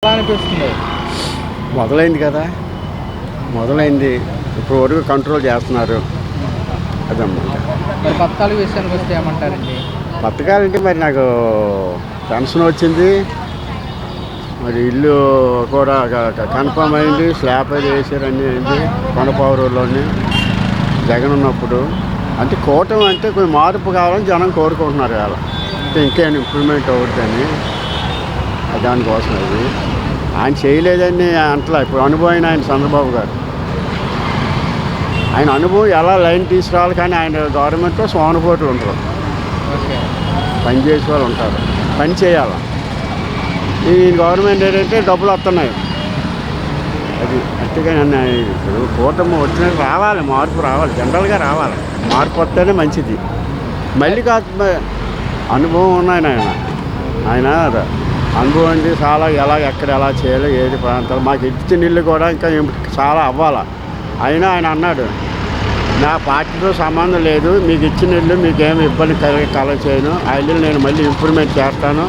ఎలా అనిపిస్తుంది? మొదలైంది కదా, మొదలైంది. ఇప్పుడు వరకు కంట్రోల్ చేస్తున్నారు. అదన్నమాట. మరి పథకాల విషయానికి వస్తే ఏమంటారండి? పథకాలంటే మరి నాకు పెన్షన్ వచ్చింది, మరి ఇల్లు కూడా కన్ఫర్మ్ అయింది, స్లాబ్ అది వేసారు, అన్నీ అయింది కొండపావురులోని జగన్ ఉన్నప్పుడు. అంటే కూటమి అంటే కొంచెం మార్పు కావాలని జనం కోరుకుంటున్నారు కదా, అంటే ఇంకేం ఇంప్రూవ్మెంట్ అవుతుందని దానికోసం. అది ఆయన చేయలేదని అంటలా. ఇప్పుడు అనుభవం ఆయన చంద్రబాబు గారు, ఆయన అనుభవం ఎలా లైన్ తీసుకురావాలి. కానీ ఆయన గవర్నమెంట్లో సోమరిపోట్లు ఉంటారు, పని చేసే వాళ్ళు ఉంటారు, పని చేయాలి. ఈ గవర్నమెంట్ ఏంటంటే డబ్బులు వస్తున్నాయి, అది అంతేగాని ఇప్పుడు కూటమి వచ్చినట్టు రావాలి, మార్పు రావాలి, జనరల్గా రావాలి. మార్పు వస్తేనే మంచిది. మళ్ళీ కాదు అనుభవం ఉన్నాయి ఆయన అనుభవం అంటే చాలా ఎక్కడ ఎలా చేయాలి, ఏది ప్రాంతాలు మాకు ఇచ్చిన ఇల్లు కూడా ఇంకా చాలా అవ్వాలి. అయినా ఆయన అన్నాడు, నా పార్టీతో సంబంధం లేదు, మీకు ఇచ్చిన ఇల్లు మీకేమి ఇబ్బంది కలగ చేయను, ఆ ఇల్లు నేను మళ్ళీ ఇంప్రూవ్మెంట్ చేస్తాను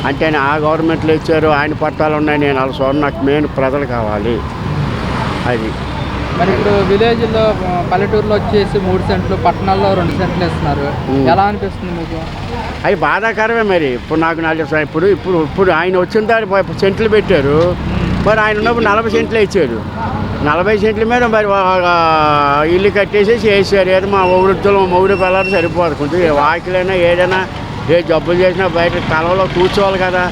అంటే. ఆ గవర్నమెంట్లో ఇచ్చారు, ఆయన పట్టాలు ఉన్నాయి, నేను అలా చూడండి, నాకు మెయిన్ ప్రజలు కావాలి. అది మరి ఇప్పుడు విలేజ్లో పల్లెటూరులో వచ్చేసి 3 సెంట్లు, పట్టణాల్లో 2 సెంట్లు ఇస్తున్నారు. ఎలా అనిపిస్తుంది మీకు? అవి బాధాకరమే. మరి ఇప్పుడు నాకు 40 ఇప్పుడు ఆయన వచ్చిన తర్వాత సెంట్లు పెట్టారు, మరి ఆయన ఉన్నప్పుడు 40 సెంట్లే ఇచ్చారు. 40 సెంట్ల మీద మరి ఇల్లు కట్టేసి చేసారు. ఏదో మా మొగుడు పిల్లలు సరిపోదు, కొంచెం వాకిలైనా ఏదైనా ఏ జబ్బులు చేసినా బయట తలలో కూర్చోవాలి కదా.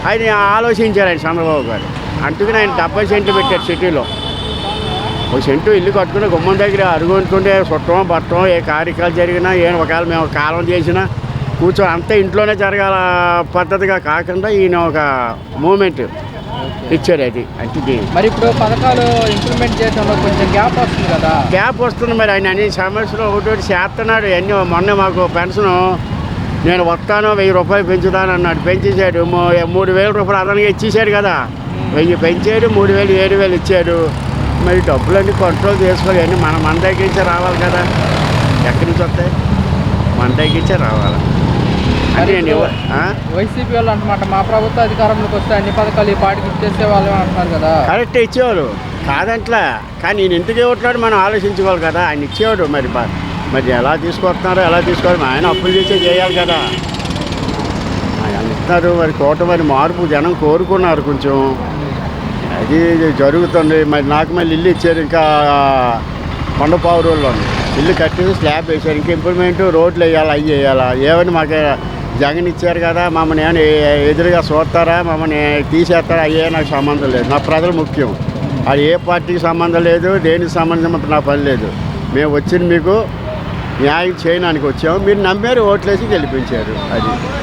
ఆయన ఆలోచించారు ఆయన చంద్రబాబు గారు. అందుకని ఆయన 70 సెంట్లు పెట్టారు సిటీలో. 1 సెంటు ఇల్లు కట్టుకుని గుమ్మం దగ్గర అరుగుంటుంటే చుట్టం పట్టడం, ఏ కార్యక్రమాలు జరిగినా, ఒకవేళ మేము కాలం చేసినా కూర్చో అంతా ఇంట్లోనే జరగాల పద్ధతిగా కాకుండా ఈయన ఒక మూమెంట్ ఇచ్చారు. అది అంటే మరి ఇప్పుడు పథకాలు ఇంప్లిమెంట్ చేయడంలో కొంచెం గ్యాప్ వస్తుంది కదా. గ్యాప్ వస్తుంది. మరి ఆయన అన్ని సమస్యలు ఒకటి చేస్తున్నాడు. అన్నీ మొన్న మాకు పెన్షను నేను వస్తాను 1000 రూపాయలు పెంచుతాను అన్నాడు, పెంచేశాడు. 3000 రూపాయలు అదనంగా ఇచ్చేసాడు కదా. 1000 పెంచాడు, 3000 7000 ఇచ్చాడు. మరి డబ్బులన్నీ కంట్రోల్ చేసుకోవాలి. అన్నీ మన దగ్గర నుంచే రావాలి కదా, ఎక్కడి నుంచి వస్తాయి? మన దగ్గర నుంచే రావాలి. అంటే వైసీపీ వాళ్ళు అంటమాట, మా ప్రభుత్వ అధికారంలోకి వస్తే అన్ని పథకాలు ఈ పాటికి ఇచ్చేసే వాళ్ళు అంటున్నారు కదా. కరెక్ట్ ఇచ్చేవారు కాదంట్లా, కానీ నేను ఇంటికి ఇవ్వట్లేదు మనం ఆలోచించుకోవాలి కదా. ఆయన ఇచ్చేవాడు, మరి ఎలా తీసుకొస్తున్నారో ఎలా తీసుకోవాలి. ఆయన అప్పులు చేసే చేయాలి కదా. ఆయన ఇస్తున్నారు. మరి కూటమి మార్పు జనం కోరుకున్నారు కొంచెం, అది జరుగుతుంది. మరి నాకు మళ్ళీ ఇల్లు ఇచ్చారు, ఇంకా కొండపావురులో ఇల్లు కట్టేసి స్లాబ్ వేశారు. ఇంకా ఇంప్రూవ్మెంట్ రోడ్లు వేయాలి, అవి వేయాలా. ఏమని మాకు జగన్ ఇచ్చారు కదా, మమ్మల్ని ఏమైనా ఎదురుగా చూస్తారా, మమ్మల్ని తీసేస్తారా, అయ్యే నాకు సంబంధం లేదు. నా ప్రజలు ముఖ్యం. అది ఏ పార్టీకి సంబంధం లేదు, దేనికి సంబంధం నా పని లేదు. మేము వచ్చింది మీకు న్యాయం చేయడానికి వచ్చాము, మీరు నమ్మారు, ఓట్లేసి గెలిపించారు. అది